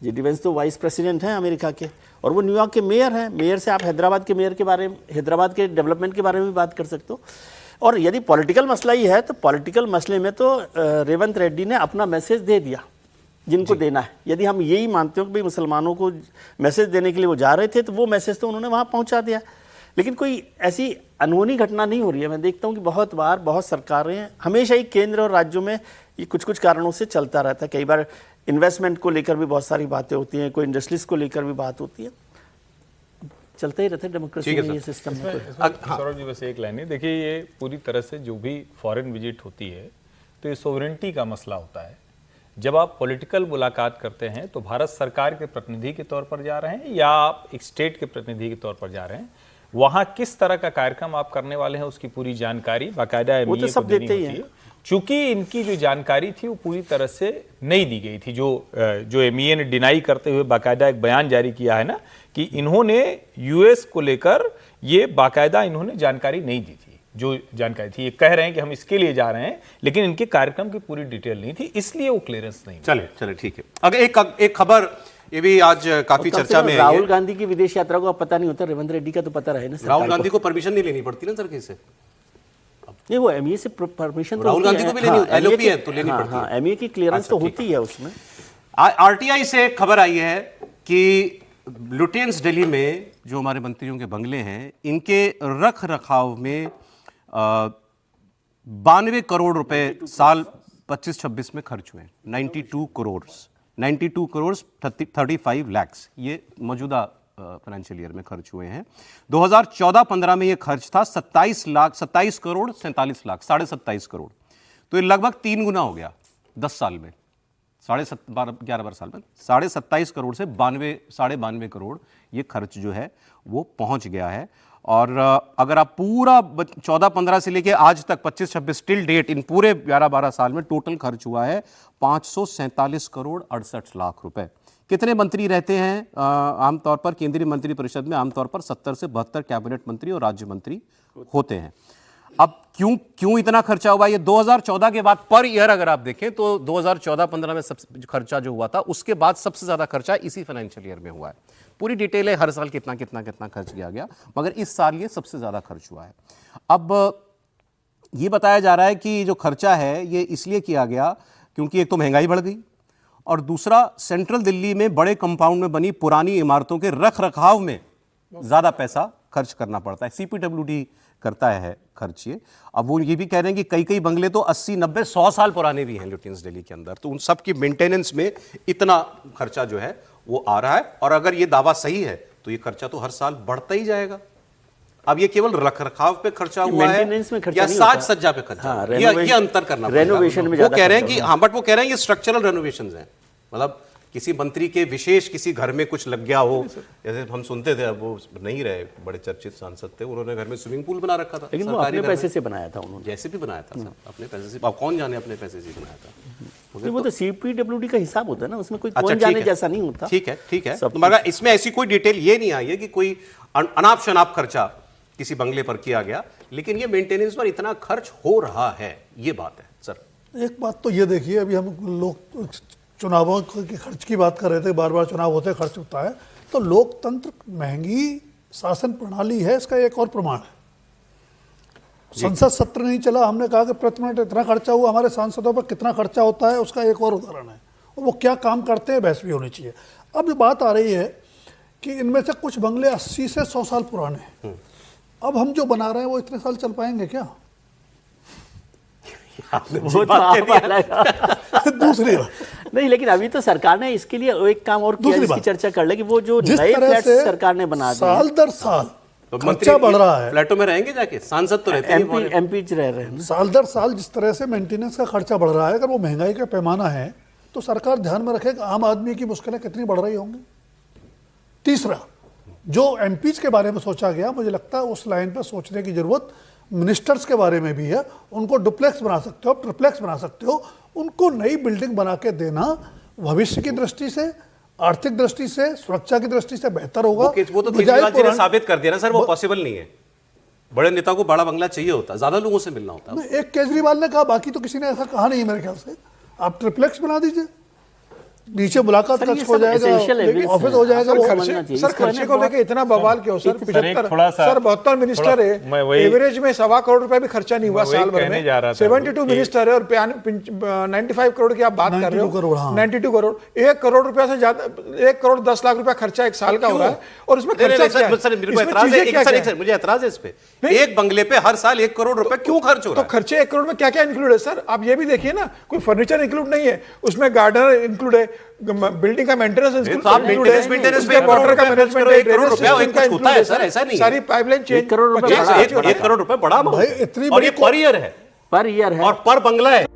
JD Vance तो vice president हैं America के, और वो न्यूयॉर्क के मेयर हैं। मेयर से आप हैदराबाद के मेयर के बारे में, हैदराबाद के डेवलपमेंट के बारे में भी बात कर सकते हो। और यदि पॉलिटिकल मसला ही है तो पॉलिटिकल मसले में तो रेवंत रेड्डी ने अपना मैसेज दे दिया जिनको देना है। यदि हम यही मानते हो कि भाई मुसलमानों को मैसेज देने के लिए वो जा रहे थे, तो वो मैसेज तो उन्होंने वहाँ पहुँचा दिया। लेकिन कोई ऐसी अनहोनी घटना नहीं हो रही है। मैं देखता हूँ कि बहुत बार बहुत सरकारें हमेशा ही केंद्र और राज्यों में ये कुछ कुछ कारणों से चलता रहता है। कई बार इन्वेस्टमेंट को लेकर भी बहुत सारी बातें होती हैं, कोई इंडस्ट्रीज को लेकर भी बात होती है, चलता ही रहता है डेमोक्रेसी में ये सिस्टम में। सौरभ जी बस एक लाइन है, देखिए ये पूरी तरह से जो भी फॉरेन विजिट होती है तो ये सोवरेनिटी का मसला होता है। जब आप पॉलिटिकल मुलाकात करते हैं तो भारत सरकार के प्रतिनिधि के तौर पर जा रहे हैं या आप एक स्टेट के प्रतिनिधि के तौर पर जा रहे हैं, वहां किस तरह का कार्यक्रम आप करने वाले हैं उसकी पूरी जानकारी बाकायदा वो तो सब देते ही हैं। चूंकि इनकी जो जानकारी थी वो पूरी तरह से नहीं दी गई थी, जो एमईए ने डिनाई करते हुए बाकायदा एक बयान जारी किया है ना कि इन्होंने यूएस को लेकर ये बाकायदा इन्होंने जानकारी नहीं दी थी। जो जानकारी थी ये कह रहे हैं कि हम इसके लिए जा रहे हैं, लेकिन इनके कार्यक्रम की पूरी डिटेल नहीं थी, इसलिए वो क्लियरेंस नहीं। चले ठीक है। अगर एक खबर ये भी आज काफी चर्चा में है। राहुल गांधी की विदेश यात्रा को पता नहीं होता, रेवंत रेड्डी का तो पता रहे ना। राहुल गांधी को परमिशन नहीं लेनी पड़ती ना सर किसी से? नहीं, वो एमईए से परमिशन तो राहुल गांधी को भी लेनी, एलओपी है तो लेनी पड़ती है। एमईए की क्लियरेंस तो होती है उसमें। आरटीआई से खबर आई है कि लुटियंस दिल्ली में जो हमारे मंत्रियों के बंगले हैं, इनके रख रखाव में 92 करोड़ रुपए साल 25-26 में खर्च हुए। 92 करोड़ 35 लाख ये मौजूदा फाइनेंशियल ईयर में खर्च हुए हैं। 2014-15 में ये खर्च था 27 करोड़ 47 लाख, 27.5 करोड़। तो ये लगभग 3 गुना हो गया 10 साल में, 11 साल में 27.5 करोड़ से 92 करोड़ ये खर्च जो है वो पहुंच गया है। और अगर आप पूरा 14-15 से लेके आज तक 25-26 टिल डेट इन पूरे 11-12 साल में टोटल खर्च हुआ है 547 करोड़ 68 लाख रुपए। कितने मंत्री रहते हैं आमतौर पर केंद्रीय मंत्री परिषद में? आमतौर पर 70 से 72 कैबिनेट मंत्री और राज्य मंत्री होते हैं। अब क्यों इतना खर्चा हुआ? ये 2014 के बाद पर ईयर अगर आप देखें तो 2014-15 में सबसे खर्चा जो हुआ था, उसके बाद सबसे ज्यादा खर्चा इसी फाइनेंशियल ईयर में हुआ है। पूरी डिटेल है, हर साल कितना कितना कितना खर्च किया गया, मगर इस साल ये सबसे ज्यादा खर्च हुआ है। अब ये बताया जा रहा है कि जो खर्चा है ये इसलिए किया गया क्योंकि एक तो महंगाई बढ़ गई और दूसरा सेंट्रल दिल्ली में बड़े कंपाउंड में बनी पुरानी इमारतों के रख रखाव में ज्यादा पैसा खर्च करना पड़ता है। सीपीडब्ल्यूडी करता है खर्च ये। अब वो ये भी कह रहे हैं कि कई बंगले तो 80, 90, 100 साल पुराने भी हैं लुटियंस दिल्ली के अंदर, तो उन सब की मेंटेनेंस में इतना खर्चा जो है वो आ रहा है। और अगर ये दावा सही है तो ये खर्चा तो हर साल बढ़ता ही जाएगा। अब ये केवल रखरखाव पे खर्चा हुआ है या साज सज्जा पे खर्चा? हाँ, ये अंतर करना पड़ेगा। रेनोवेशन में वो कह रहे हैं कि हाँ, बट वो कह रहे हैं ये स्ट्रक्चरल रेनोवेशन हैं, मतलब किसी मंत्री के विशेष किसी घर में कुछ लग गया हो, जैसे हम सुनते थे, अब वो नहीं रहे, बड़े चर्चित सांसद थे, उन्होंने घर में स्विमिंग पूल बना रखा था, लेकिन वो अपने पैसे से बनाया था उन्होंने। जैसे भी बनाया था अपने पैसे से, अब कौन जाने अपने पैसे से बनाया था। वो तो सीपीडब्ल्यूडी का हिसाब होता है ना, उसमें कोई कौन जाने जैसा नहीं होता। ठीक है, मगर इसमें ऐसी कोई डिटेल ये नहीं आई है कि कोई अनाप शनाप खर्चा किसी बंगले पर किया गया, लेकिन ये मेंटेनेंस पर इतना खर्च हो रहा है, ये बात है। सर एक बात तो ये देखिए, अभी हम लोग चुनावों के खर्च की बात कर रहे थे, बार बार चुनाव होते खर्च होता है, तो लोकतंत्र महंगी शासन प्रणाली है, इसका एक और प्रमाण है। संसद सत्र नहीं चला, हमने कहा कि प्रति मिनट इतना खर्चा हुआ, हमारे सांसदों पर कितना खर्चा होता है उसका एक और उदाहरण है, और वो क्या काम करते हैं बहस भी होनी चाहिए। अब ये बात आ रही है कि इनमें से कुछ बंगले 80 से 100 साल पुराने हैं, अब हम जो बना रहे हैं वो इतने साल चल पाएंगे क्या? वो तो दूसरी नहीं, लेकिन अभी तो सरकार ने इसके लिए एक काम और किया जिसकी चर्चा कर ले कि वो जो नए फ्लैट्स सरकार ने बना दिए साल दर साल तो खर्चा बढ़ रहा है। फ्लैटों में रहेंगे जाके, सांसद तो रहते हैं, एमपी रह रहे हैं। साल दर साल जिस तरह से मेंटेनेंस का खर्चा बढ़ रहा है, अगर वो महंगाई का पैमाना है तो सरकार ध्यान में रखे कि आम आदमी की मुश्किलें कितनी बढ़ रही होंगी। तीसरा, जो एमपीज के बारे में सोचा गया, मुझे लगता है उस लाइन पर सोचने की जरूरत मिनिस्टर्स के बारे में भी है। उनको डुप्लेक्स बना सकते हो, ट्रिप्लेक्स बना सकते हो, उनको नई बिल्डिंग बना के देना भविष्य की दृष्टि से, आर्थिक दृष्टि से, सुरक्षा की दृष्टि से बेहतर होगा। वो तो केजरीवाल जी ने साबित कर दिया ना सर, वो पॉसिबल नहीं है। बड़े नेता को बड़ा बंगला चाहिए होता, ज्यादा लोगों से मिलना होता है। एक केजरीवाल ने कहा, बाकी तो किसी ने ऐसा कहा नहीं मेरे ख्याल से। आप ट्रिप्लेक्स बना दीजिए, नीचे मुलाकात सर, ये कक्ष हो सब जाएगा, essential evidence ऑफिस है। हो जाएगा, सर, वो समझना खर्चे चाहिए। सर इसको है खर्चे ना को लेके बहुत- इतना बवाल क्यों सर? सर, एक थोड़ा सा- सर 72 मिनिस्टर मैं है, वही- एवरेज में 1.25 करोड़ रुपए भी खर्चा नहीं हुआ मैं वही साल भर कहने में। जा रहा था 72 कि- मिनिस्टर है और 95 करोड़ की आप बात कर रहे 92 करोड़, हो। हाँ। 92 करोड़, 1 करोड़ रुपया से ज्यादा, 1 करोड़ 10 लाख रुपया खर्चा एक साल का हो रहा है, और इसमें नहीं, खर्चा नहीं, क्या है? सर, मेरे को इसमें एतराज है, चीजें एक क्या-क्या सर, है? मुझे एतराज है इस पे। नहीं। एक बंगले पे हर साल 1 करोड़ रुपए क्यों खर्च हो तो रहा है? खर्चे 1 करोड़ में क्या क्या इंक्लूड है सर? आप ये भी देखिए ना, कोई फर्नीचर इंक्लूड नहीं है उसमें, गार्डनर इंक्लूड है, बिल्डिंग का मेंटेनेंस तो आप maintenance पे 1 करोड़ वाटर का रुपया खर्च करो, 1 करोड़ रुपया मैनेजमेंट कुछ होता है सर, ऐसा नहीं है। सारी पाइपलाइन चेंज, 1 करोड़ रुपए 50 बड़ा है। 1 करोड़ रुपए बड़ा amount भाई, है। इतनी और बड़ी ये पर ईयर है पर ईयर है और पर बंगला है।